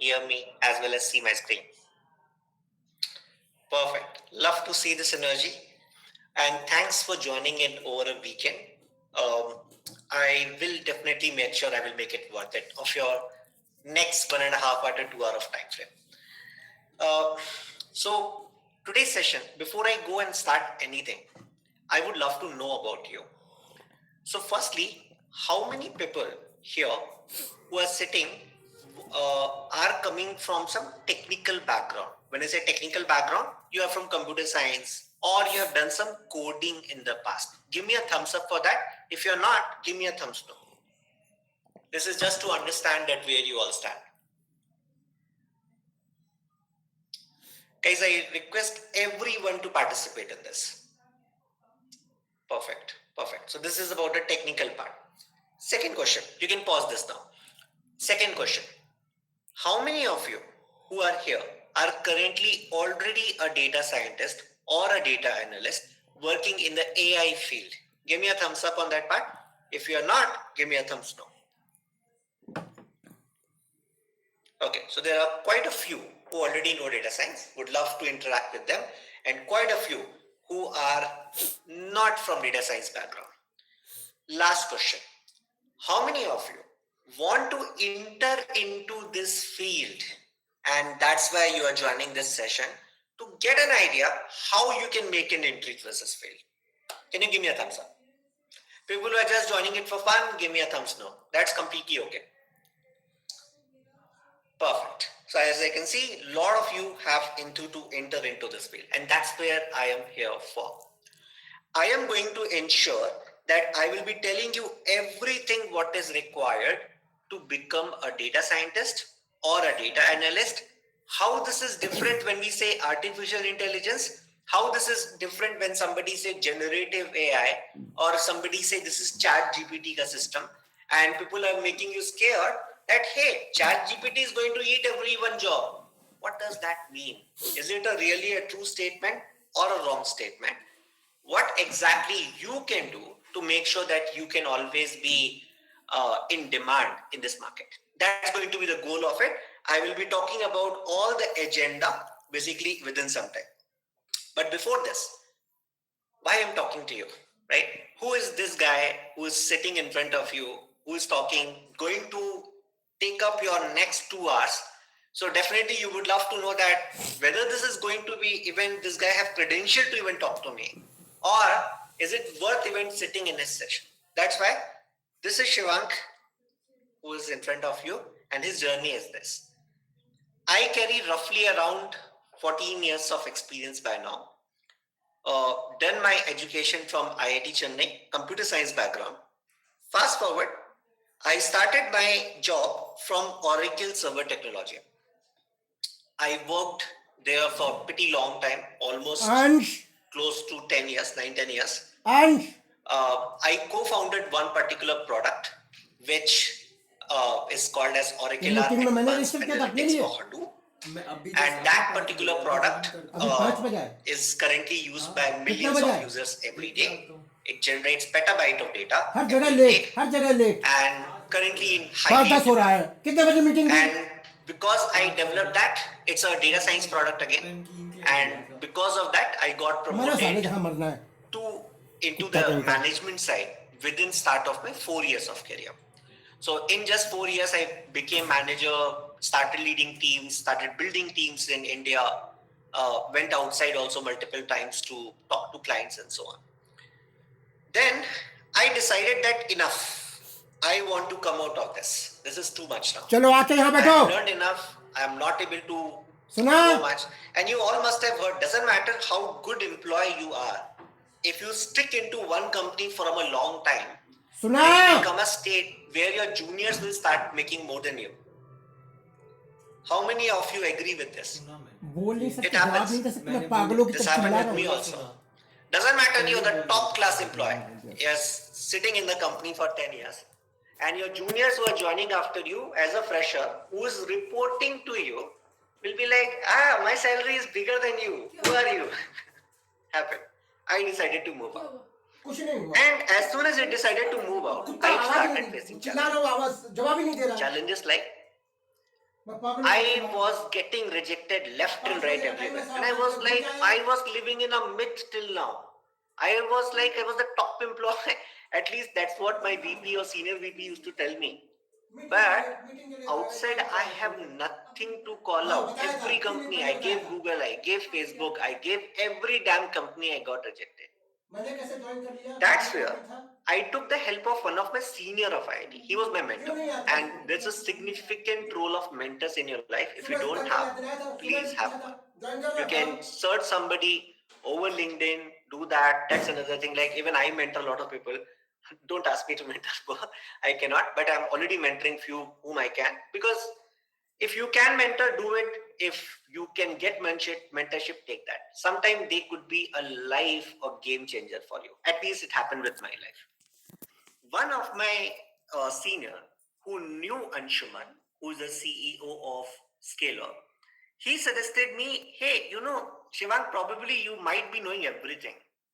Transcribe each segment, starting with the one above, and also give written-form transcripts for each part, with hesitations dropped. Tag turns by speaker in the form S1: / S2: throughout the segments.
S1: hear me, as well as see my screen? Perfect. Love to see this energy. And thanks for joining in over a weekend. Um, I will definitely make sure I will make it worth it of your next 1.5 hour to 2 hour of time frame. So today's session, before I go and start anything, I would love to know about you. So firstly, how many people here who are sitting are coming from some technical background? When I say technical background, you are from computer science or you have done some coding in the past. Give me a thumbs up for that. If you're not, give me a thumbs down. This is just to understand that where you all stand. Guys, I request everyone to participate in this. Perfect. So this is about the technical part. Second question, you can pause this now. Second question, how many of you who are here are currently already a data scientist or a data analyst working in the AI field? Give me a thumbs up on that part. If you are not, give me a thumbs down. Okay, so there are quite a few who already know data science, would love to interact with them, and quite a few who are not from data science background. Last question, how many of you want to enter into this field, and that's why you are joining this session, to get an idea how you can make an entry to this field? Can you give me a thumbs up? People who are just joining it for fun, give me a thumbs no. That's completely okay. Perfect. So as I can see, a lot of you have to enter into this field, and that's where I am here for. I am going to ensure that I will be telling you everything what is required to become a data scientist or a data analyst, how this is different when we say artificial intelligence, how this is different when somebody say generative AI or somebody say this is chat GPT ka system, and people are making you scared that hey, chat GPT is going to eat everyone job. What does that mean? Is it really a true statement or a wrong statement? What exactly you can do to make sure that you can always be in demand in this market. That's going to be the goal of it. I will be talking about all the agenda basically within some time. But before this, why I'm talking to you, right? Who is this guy who is sitting in front of you, who is talking, going to take up your next 2 hours? So definitely you would love to know that whether this is going to be even this guy have credential to even talk to me, or is it worth even sitting in his session? That's why this is Shivank who is in front of you, and his journey is this. I carry roughly around 14 years of experience by now. Done my education from IIT Chennai, computer science background. Fast forward, I started my job from Oracle Server Technology. I worked there for a pretty long time, almost close to 10 years, 9-10 years. I co-founded one particular product, which is called as Oracle Advanced Analytics for Hadoop. And that particular product is currently used by millions of users every day. It generates petabyte of data every day, and currently in high and because I developed that, it's a data science product again, and because of that I got promoted into the management side within start of my 4 years of career. So in just 4 years, I became manager, started leading teams, started building teams in India, went outside also multiple times to talk to clients and so on. Then I decided that enough. I want to come out of this. This is too much now. I've learned enough. I'm not able to do much. And you all must have heard, doesn't matter how good employee you are, if you stick into one company for a long time, there will come a state where your juniors will start making more than you. How many of you agree with this? It happens. This happened with me also. Doesn't matter, you're the top class employee. Yes, sitting in the company for 10 years. And your juniors who are joining after you as a fresher, who is reporting to you, will be like, my salary is bigger than you. Who are you? Happened. I decided to move out. And as soon as I decided to move out, I started facing challenges. Challenges like I was getting rejected left and right everywhere. And I was like, I was living in a myth till now. I was like, I was the top employee. At least that's what my VP or senior VP used to tell me. But outside, I have nothing to call out. Every company, I gave Google, I gave Facebook, I gave every damn company, I got rejected. That's where I took the help of one of my senior of IIT. He was my mentor. And there's a significant role of mentors in your life. If you don't have, please have one. You can search somebody over LinkedIn, do that. That's another thing. Like even I mentor a lot of people. Don't ask me to mentor. I cannot, but I'm already mentoring few whom I can, because if you can mentor, do it. If you can get mentorship, take that. Sometimes they could be a life or game changer for you. At least it happened with my life. One of my senior who knew Anshuman, who's the CEO of Scalar, he suggested me, hey, Shivang, probably you might be knowing everything.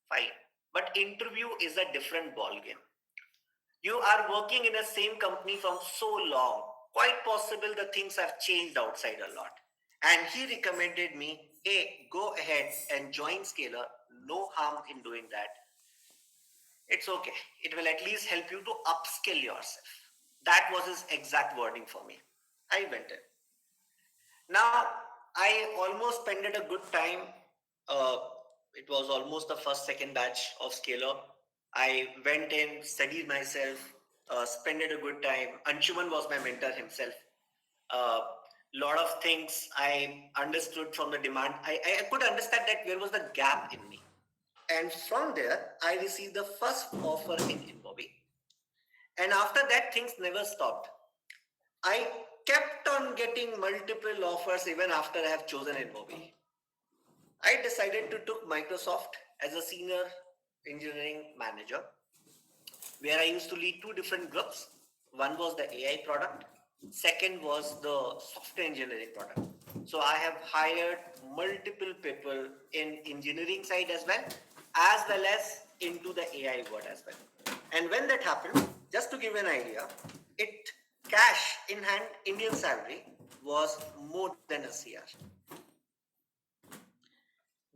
S1: Fine. But interview is a different ball game. You are working in the same company from so long. Quite possible the things have changed outside a lot. And he recommended me, hey, go ahead and join Scalar. No harm in doing that. It's okay. It will at least help you to upskill yourself. That was his exact wording for me. I went in. Now, I almost spent a good time. Uh, it was almost the first, second batch of Scalar. I went in, studied myself, spent a good time. Anshuman was my mentor himself. Lot of things I understood from the demand. I could understand that where was the gap in me. And from there, I received the first offer in InBobby. And after that, things never stopped. I kept on getting multiple offers even after I have chosen InBobby. I decided to take Microsoft as a senior engineering manager, where I used to lead two different groups. One was the AI product, second was the software engineering product. So I have hired multiple people in engineering side as well as into the AI world as well. And when that happened, just to give an idea, it cash in hand Indian salary was more than a CR.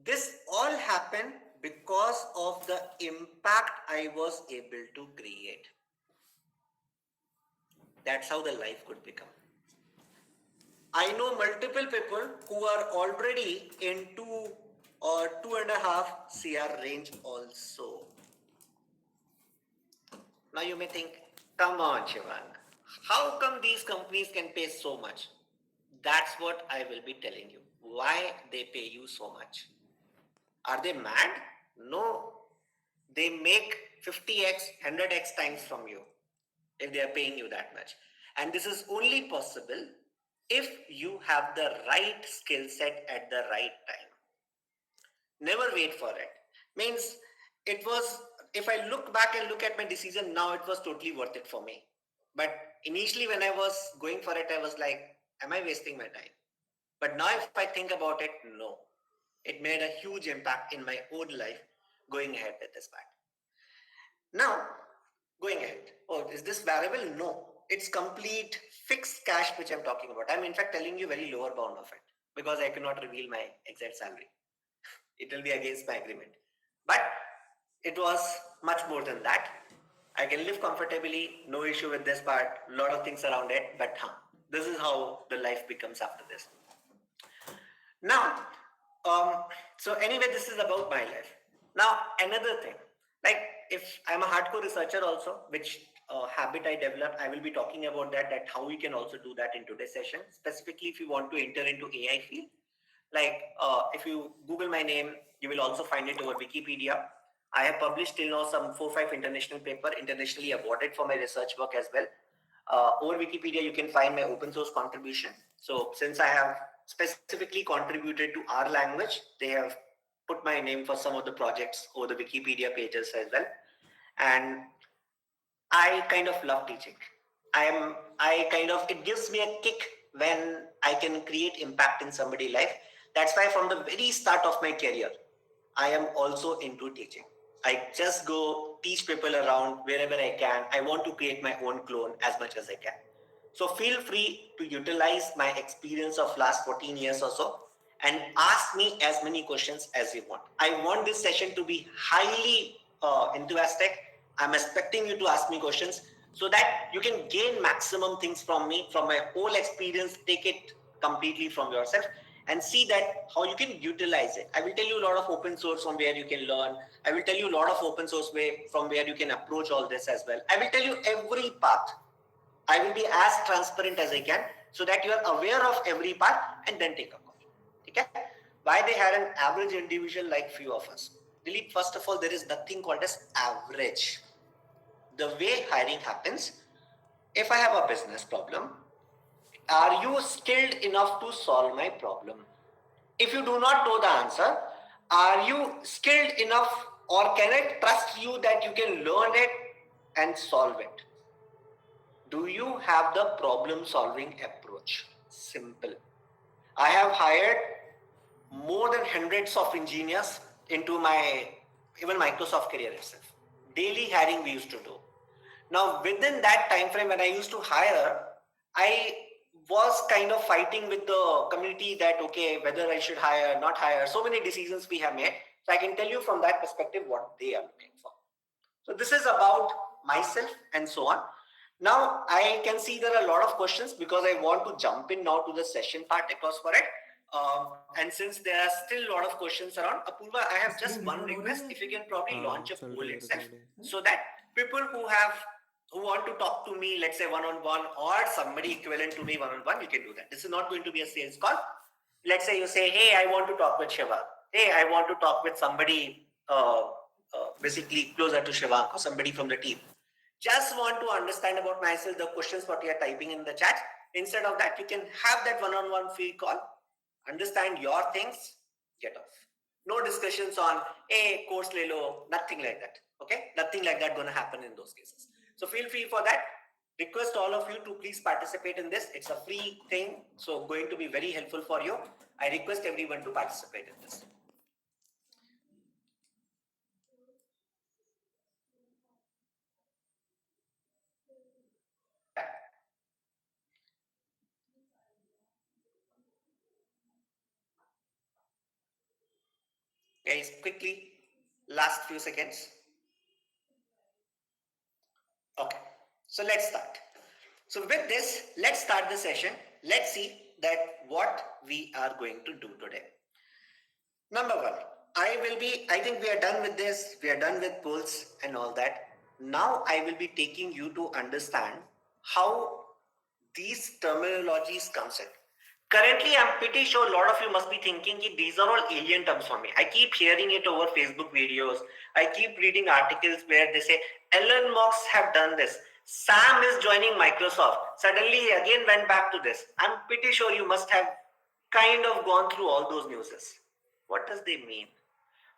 S1: This all happened because of the impact I was able to create. That's how the life could become. I know multiple people who are already in 2.5 CR range also. Now you may think, come on, Shivang, how come these companies can pay so much? That's what I will be telling you. Why they pay you so much. Are they mad? No. They make 50x, 100x times from you if they are paying you that much. And this is only possible if you have the right skill set at the right time. Never wait for it. Means it was, if I look back and look at my decision now, it was totally worth it for me. But initially when I was going for it, I was like, am I wasting my time? But now if I think about it, no. It made a huge impact in my own life going ahead with this part. Now, going ahead. Oh, is this variable? No. It's complete fixed cash which I'm talking about. I'm in fact telling you very lower bound of it because I cannot reveal my exact salary. It will be against my agreement. But it was much more than that. I can live comfortably, no issue with this part, a lot of things around it, but this is how the life becomes after this. Now, so anyway, this is about my life. Now, another thing, like if I'm a hardcore researcher also, which habit I developed, I will be talking about that how we can also do that in today's session. Specifically, if you want to enter into AI field, like if you Google my name, you will also find it over Wikipedia. I have published till now some 4-5 international paper, internationally awarded for my research work as well. Over Wikipedia, you can find my open source contribution. So since I have specifically contributed to our language, they have put my name for some of the projects over the Wikipedia pages as well. And I kind of love teaching. It gives me a kick when I can create impact in somebody's life. That's why from the very start of my career, I am also into teaching. I just go teach people around wherever I can. I want to create my own clone as much as I can. So feel free to utilize my experience of last 14 years or so and ask me as many questions as you want. I want this session to be highly enthusiastic. I'm expecting you to ask me questions so that you can gain maximum things from me, from my whole experience, take it completely from yourself and see that how you can utilize it. I will tell you a lot of open source from where you can learn. I will tell you a lot of open source way from where you can approach all this as well. I will tell you every path. I will be as transparent as I can so that you are aware of every part and then take a call. Okay? Why they had an average individual like few of us? Dilip, first of all, there is nothing called as average. The way hiring happens, if I have a business problem, are you skilled enough to solve my problem? If you do not know the answer, are you skilled enough or can I trust you that you can learn it and solve it? Do you have the problem solving approach? Simple. I have hired more than hundreds of engineers into my even Microsoft career itself. Daily hiring we used to do. Now within that time frame when I used to hire, I was kind of fighting with the community that okay, whether I should hire, not hire. So many decisions we have made. So I can tell you from that perspective what they are looking for. So this is about myself and so on. Now I can see there are a lot of questions because I want to jump in now to the session part across for it. And since there are still a lot of questions around, Apurva, I have just one request. If you can probably launch a poll itself so that people who want to talk to me, let's say one-on-one or somebody equivalent to me one-on-one, you can do that. This is not going to be a sales call. Let's say you say, hey, I want to talk with Shiva. Hey, I want to talk with somebody basically closer to Shiva or somebody from the team. Just want to understand about myself, the questions what you are typing in the chat. Instead of that, you can have that one-on-one field call, understand your things, get off. No discussions on, hey, course le lo, nothing like that. Okay, nothing like that going to happen in those cases. So feel free for that. Request all of you to please participate in this. It's a free thing, so going to be very helpful for you. I request everyone to participate in this. Guys, quickly, last few seconds. Okay, so let's start. So with this, let's start the session. Let's see that what we are going to do today. Number one, I think we are done with this. We are done with polls and all that. Now I will be taking you to understand how these terminologies comes in. Currently, I'm pretty sure a lot of you must be thinking these are all alien terms for me. I keep hearing it over Facebook videos. I keep reading articles where they say Elon Musk have done this. Sam is joining Microsoft. Suddenly, he again went back to this. I'm pretty sure you must have kind of gone through all those newses. What does they mean?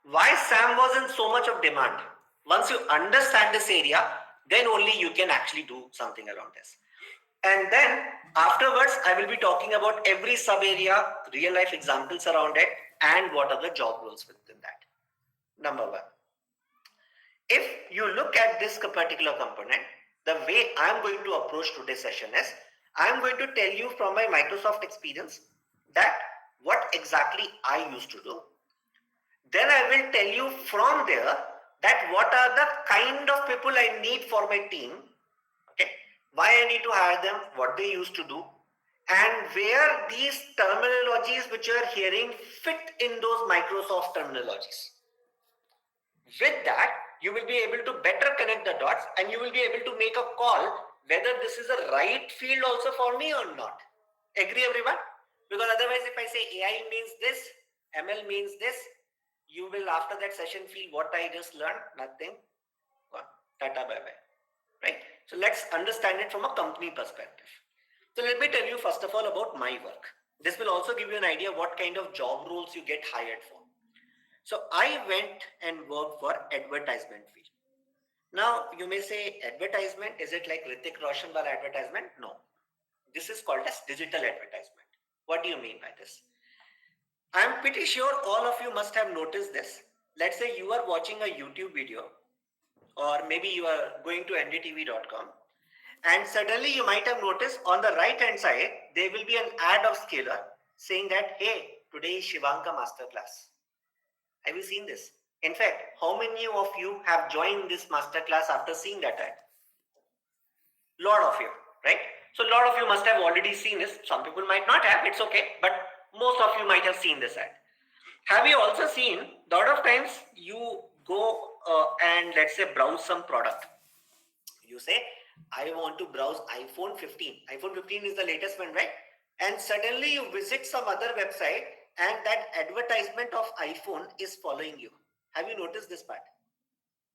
S1: Why Sam was in so much of demand? Once you understand this area, then only you can actually do something around this. And then afterwards, I will be talking about every sub area, real life examples around it, and what are the job roles within that. Number one, if you look at this particular component, the way I'm going to approach today's session is, I'm going to tell you from my Microsoft experience that what exactly I used to do. Then I will tell you from there that what are the kind of people I need for my team, okay, why I need to hire them, what they used to do, and where these terminologies which you are hearing fit in those Microsoft terminologies. With that, you will be able to better connect the dots and you will be able to make a call whether this is a right field also for me or not. Agree everyone? Because otherwise if I say AI means this, ML means this, you will after that session feel what I just learned, nothing. Tata bye bye. Right? So let's understand it from a company perspective. So let me tell you first of all about my work. This will also give you an idea what kind of job roles you get hired for. So I went and worked for advertisement field. Now you may say advertisement, is it like Hrithik Roshan bar advertisement? No. This is called as digital advertisement. What do you mean by this? I'm pretty sure all of you must have noticed this. Let's say you are watching a YouTube video or maybe you are going to ndtv.com And suddenly you might have noticed on the right hand side, there will be an ad of Scalar saying that, hey, today is Shivanka Masterclass. Have you seen this? In fact, how many of you have joined this masterclass after seeing that ad? Lot of you, right? So a lot of you must have already seen this. Some people might not have, it's okay, but most of you might have seen this ad. Have you also seen, a lot of times you go and let's say browse some product. You say, I want to browse iPhone 15. iPhone 15 is the latest one, right? And suddenly you visit some other website and that advertisement of iPhone is following you. Have you noticed this part?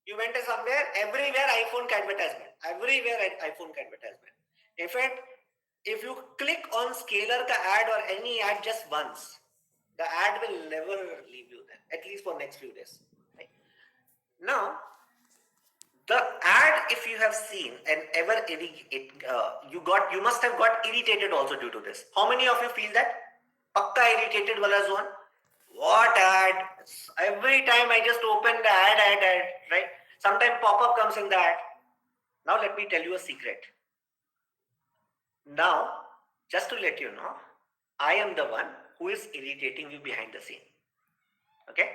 S1: You went to somewhere, everywhere iPhone advertisement. Everywhere iPhone advertisement. In fact, if you click on Scalar ka ad or any ad just once, the ad will never leave you there, at least for next few days. Right? Now, the ad, if you have seen and ever you must have got irritated also due to this. How many of you feel that? Pakka irritated wala zone. What ad? Every time I just open the ad, right? Sometimes pop-up comes in the ad. Now let me tell you a secret. Now, just to let you know, I am the one who is irritating you behind the scene. Okay?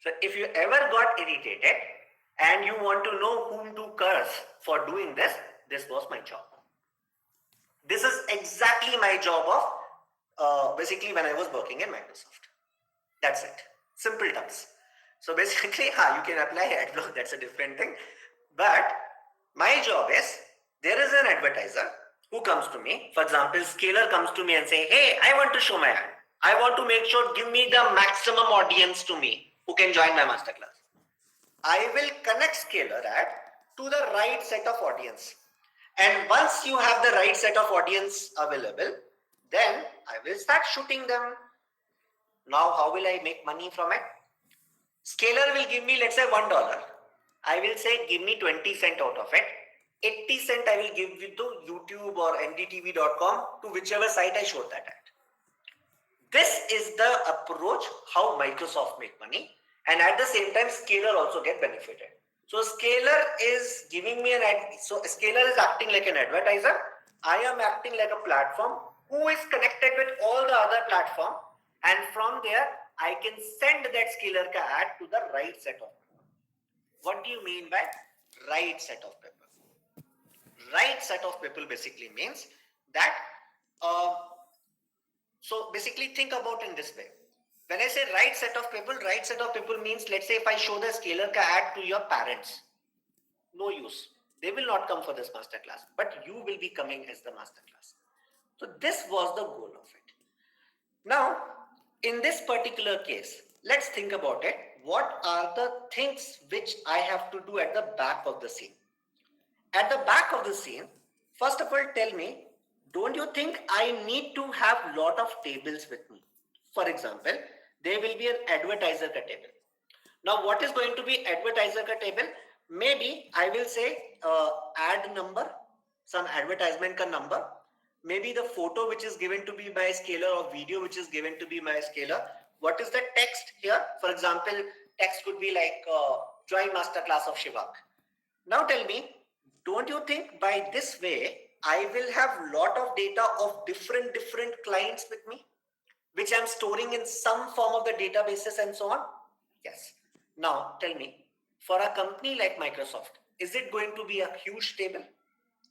S1: So if you ever got irritated and you want to know whom to curse for doing this, this was my job. This is exactly my job of basically when I was working in Microsoft. That's it. Simple terms. So basically, you can apply AdBlock, that's a different thing. But my job is, there is an advertiser who comes to me. For example, Scalar comes to me and say, hey, I want to show my ad. I want to make sure, give me the maximum audience to me who can join my masterclass. I will connect Scalar ad to the right set of audience. And once you have the right set of audience available, then I will start shooting them. Now, how will I make money from it? Scalar will give me, let's say, $1. I will say, give me 20 cents out of it. 80 cents I will give you to YouTube or ndtv.com, to whichever site I showed that at. This is the approach how Microsoft make money, and at the same time Scalar also get benefited. So Scalar is giving me an ad. So Scalar is acting like an advertiser. I am acting like a platform who is connected with all the other platform, and from there I can send that Scalar ka ad to the right set of people. What do you mean by right set of people? Right set of people basically means that so basically think about in this way. When I say right set of people means, let's say if I show the Scalar ka ad to your parents, no use. They will not come for this masterclass, but you will be coming as the masterclass. So this was the goal of it. Now, in this particular case, let's think about it. What are the things which I have to do at the back of the scene? At the back of the scene, first of all, tell me, don't you think I need to have lot of tables with me? For example, there will be an advertiser ka table. Now, what is going to be advertiser ka table? Maybe I will say ad number, some advertisement ka number, maybe the photo which is given to be by Scalar or video which is given to be by Scalar. What is the text here? For example, text could be like join masterclass of Shivak. Now tell me, don't you think by this way, I will have lot of data of different clients with me, which I'm storing in some form of the databases and so on? Yes. Now tell me, for a company like Microsoft, is it going to be a huge table?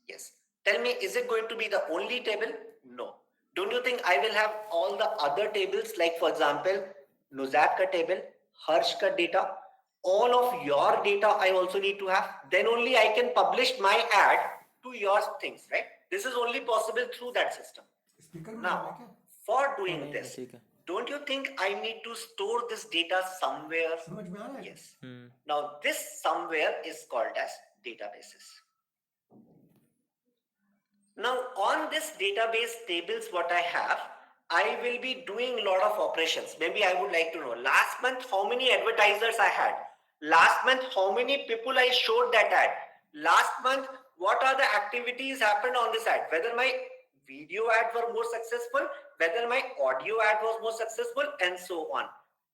S1: Yes. Tell me, is it going to be the only table? No. Don't you think I will have all the other tables, like for example, Nuzad ka table, Harsh ka data, all of your data I also need to have, then only I can publish my ad to your things, right? This is only possible through that system. Now, for doing this, don't you think I need to store this data somewhere? Yes. Now, this somewhere is called as databases. Now, on this database tables, what I have, I will be doing a lot of operations. Maybe I would like to know, last month, how many advertisers I had? Last month, how many people I showed that ad? Last month, what are the activities happened on this ad? Whether my video ad were more successful, whether my audio ad was more successful, and so on.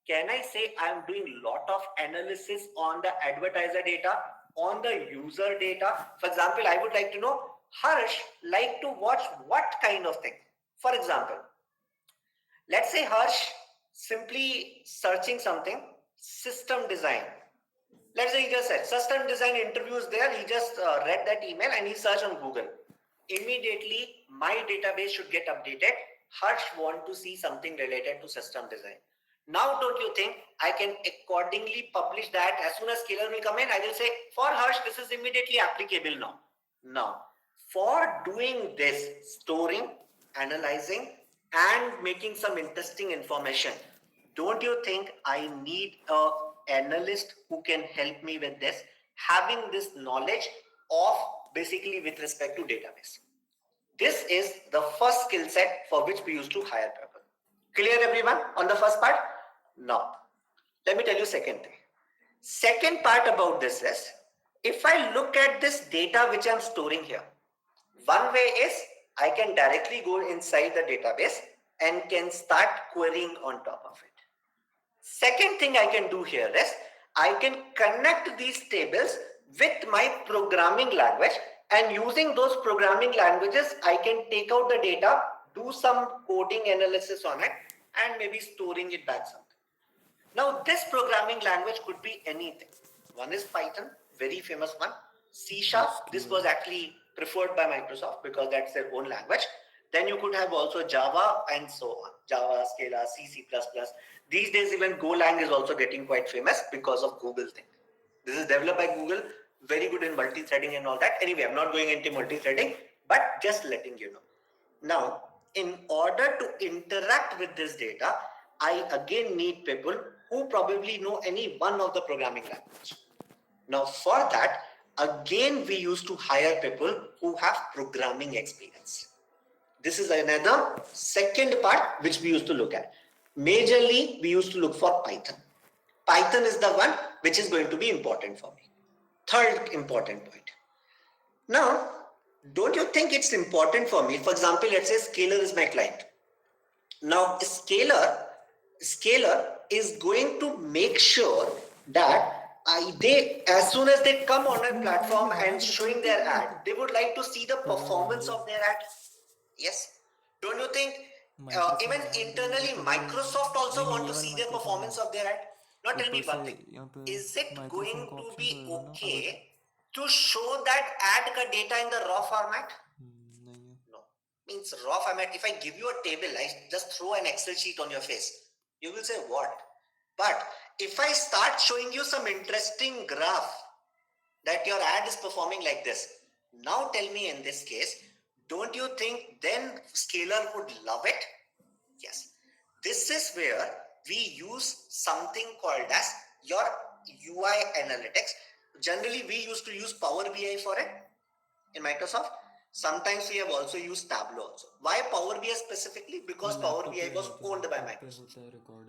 S1: Can I say I am doing a lot of analysis on the advertiser data, on the user data? For example, I would like to know Harsh like to watch what kind of thing? For example, let's say Harsh simply searching something, system design. Let's say he just said system design interviews there. He just read that email and he searched on Google. Immediately, my database should get updated. Harsh want to see something related to system design. Now, don't you think I can accordingly publish that as soon as Scalar will come in? I will say for Harsh, this is immediately applicable now. Now, for doing this, storing, analyzing, and making some interesting information, don't you think I need a analyst who can help me with this, having this knowledge of basically with respect to database? This is the first skill set for which we used to hire people. Clear everyone on the first part? Now, let me tell you second thing. Second part about this is, if I look at this data which I'm storing here, one way is I can directly go inside the database and can start querying on top of it. Second thing I can do here is I can connect these tables with my programming language, and using those programming languages, I can take out the data, do some coding analysis on it, and maybe storing it back something. Now, this programming language could be anything. One is Python, very famous one. C Sharp, this was actually preferred by Microsoft because that's their own language. Then you could have also Java and so on. Java, Scala, C, C++. These days, even Golang is also getting quite famous because of Google thing. This is developed by Google, very good in multi-threading and all that. Anyway, I'm not going into multi-threading, but just letting you know. Now, in order to interact with this data, I again need people who probably know any one of the programming language. Now, for that, again, we used to hire people who have programming experience. This is another second part which we used to look at. Majorly, we used to look for Python. Python is the one which is going to be important for me. Third important point. Now, don't you think it's important for me? For example, let's say Scalar is my client. Now, Scalar is going to make sure that they, as soon as they come on a platform and showing their ad, they would like to see the performance of their ad. Yes. Don't you think even internally Microsoft also want to see the performance of their ad? Now tell me one thing. Is it going to be okay to show that ad ka data in the raw format? No. Means raw format. If I give you a table, I just throw an Excel sheet on your face. You will say what? But if I start showing you some interesting graph that your ad is performing like this, now tell me in this case, don't you think then Scalar would love it? Yes. This is where we use something called as your UI analytics. Generally, we used to use Power BI for it in Microsoft. Sometimes we have also used Tableau also. Why Power BI specifically? Because Power BI was owned by Microsoft.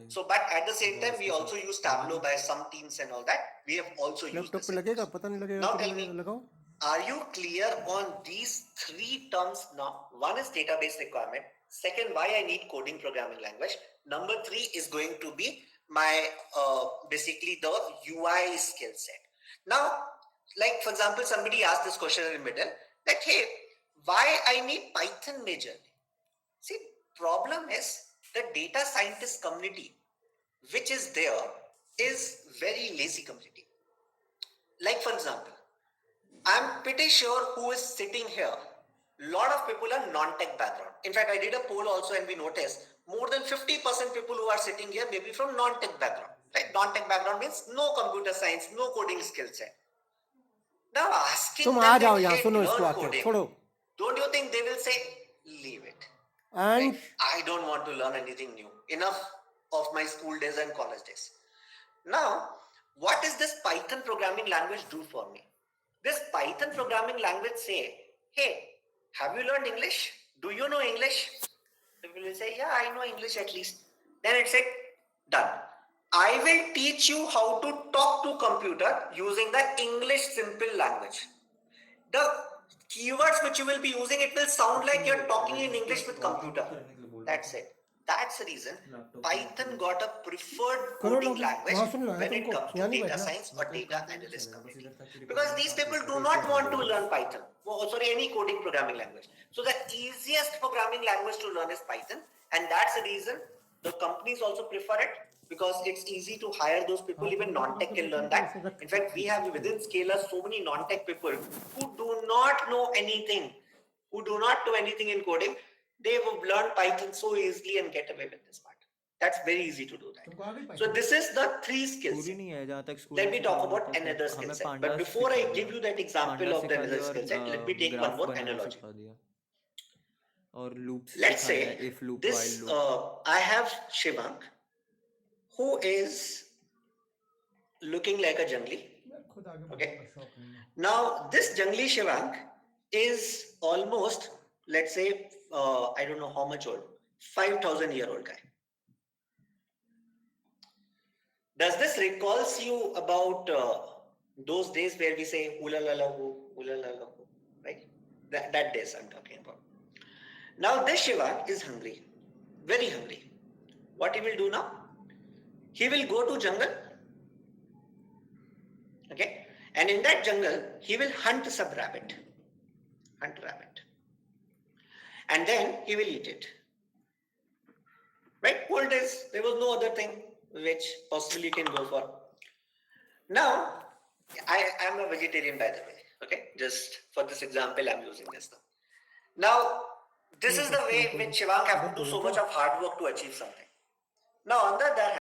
S1: So, but at the same time, we also use Tableau by some teams and all that. We have also used this. Now tell me, are you clear on these three terms now? One is database requirement. Second, why I need coding programming language. Number three is going to be my basically the UI skill set. Now, like for example, somebody asked this question in the middle that, hey, why I need Python majorly? See, problem is the data scientist community, which is there, is very lazy community. Like for example, I'm pretty sure who is sitting here. Lot of people are non-tech background. In fact, I did a poll also and we noticed more than 50% people who are sitting here may be from non-tech background. Right? Non-tech background means no computer science, no coding skill set. Now asking them that, hey, learn coding, don't you think they will say, leave it? And right? I don't want to learn anything new. Enough of my school days and college days. Now, what does this Python programming language do for me? This Python programming language say, hey, have you learned English? Do you know English? People will say, yeah, I know English at least. Then it said, done. I will teach you how to talk to computer using the English simple language. The keywords which you will be using, it will sound like you're talking in English with computer. That's it. That's the reason Python got a preferred
S2: करो
S1: coding
S2: login,
S1: language
S2: वहाँ सुन लो है
S1: when it
S2: तुमको,
S1: comes to
S2: यहाँ नहीं
S1: data
S2: बैठना।
S1: science or
S3: मेरे को एक
S1: data
S3: काम करना
S1: analyst
S3: चाहिए, बस
S1: community.
S3: इधर तक ही
S1: Because
S3: recording
S1: these
S3: start
S1: people
S3: करके
S1: do
S3: फिर
S1: not
S3: इसको
S1: want to
S3: send
S1: learn Python. Oh, sorry, any coding programming language. So the easiest programming language to learn is Python, and that's the reason the companies also prefer it, because it's easy to hire those people. Even non-tech can learn that. In fact, we have within Scala so many non-tech people who do not know anything, in coding. They will learn Python so easily and get away with this part. That's very easy to do
S2: तुमको आ गई
S1: that. So
S2: Python?
S1: this is the 3 skills.
S3: पूरी नहीं है जहाँ तक school
S1: Let
S3: में
S1: me
S3: सिखाया
S1: talk
S3: हुआ
S1: about
S3: था,
S1: another skill
S3: हमें
S1: set. But
S3: pandas
S1: before I
S3: सिखा
S1: give
S3: दिया,
S1: you that example
S3: pandas
S1: of the
S3: सिखा
S1: another
S3: दिया और
S1: skill set, let me take one
S3: graph
S1: more
S3: बनाना
S1: analogy.
S3: सिखा दिया और लूप्स
S1: Let's
S3: सिखाया,
S1: say
S3: if loop, while
S1: this
S3: loop.
S1: I have Shivank, who is looking like a jungli.
S2: मैं खुद आगे
S1: Okay.
S2: बढ़ने का शौक नहीं है।
S1: Now this jungli Shivank is almost, let's say, I don't know how much old, 5,000-year-old guy. Does this recalls you about those days where we say hula la la hoo, right? That days I'm talking about. Now this Shivank is hungry, very hungry. What he will do now? He will go to jungle, okay, and in that jungle he will hunt some rabbit, and then he will eat it. Right? Old days there was no other thing which possibly you can go for. Now I am a vegetarian, by the way. Okay, just for this example I'm using this now. This is the way which Shivank have to do so much of hard work to achieve something. Now on the other hand,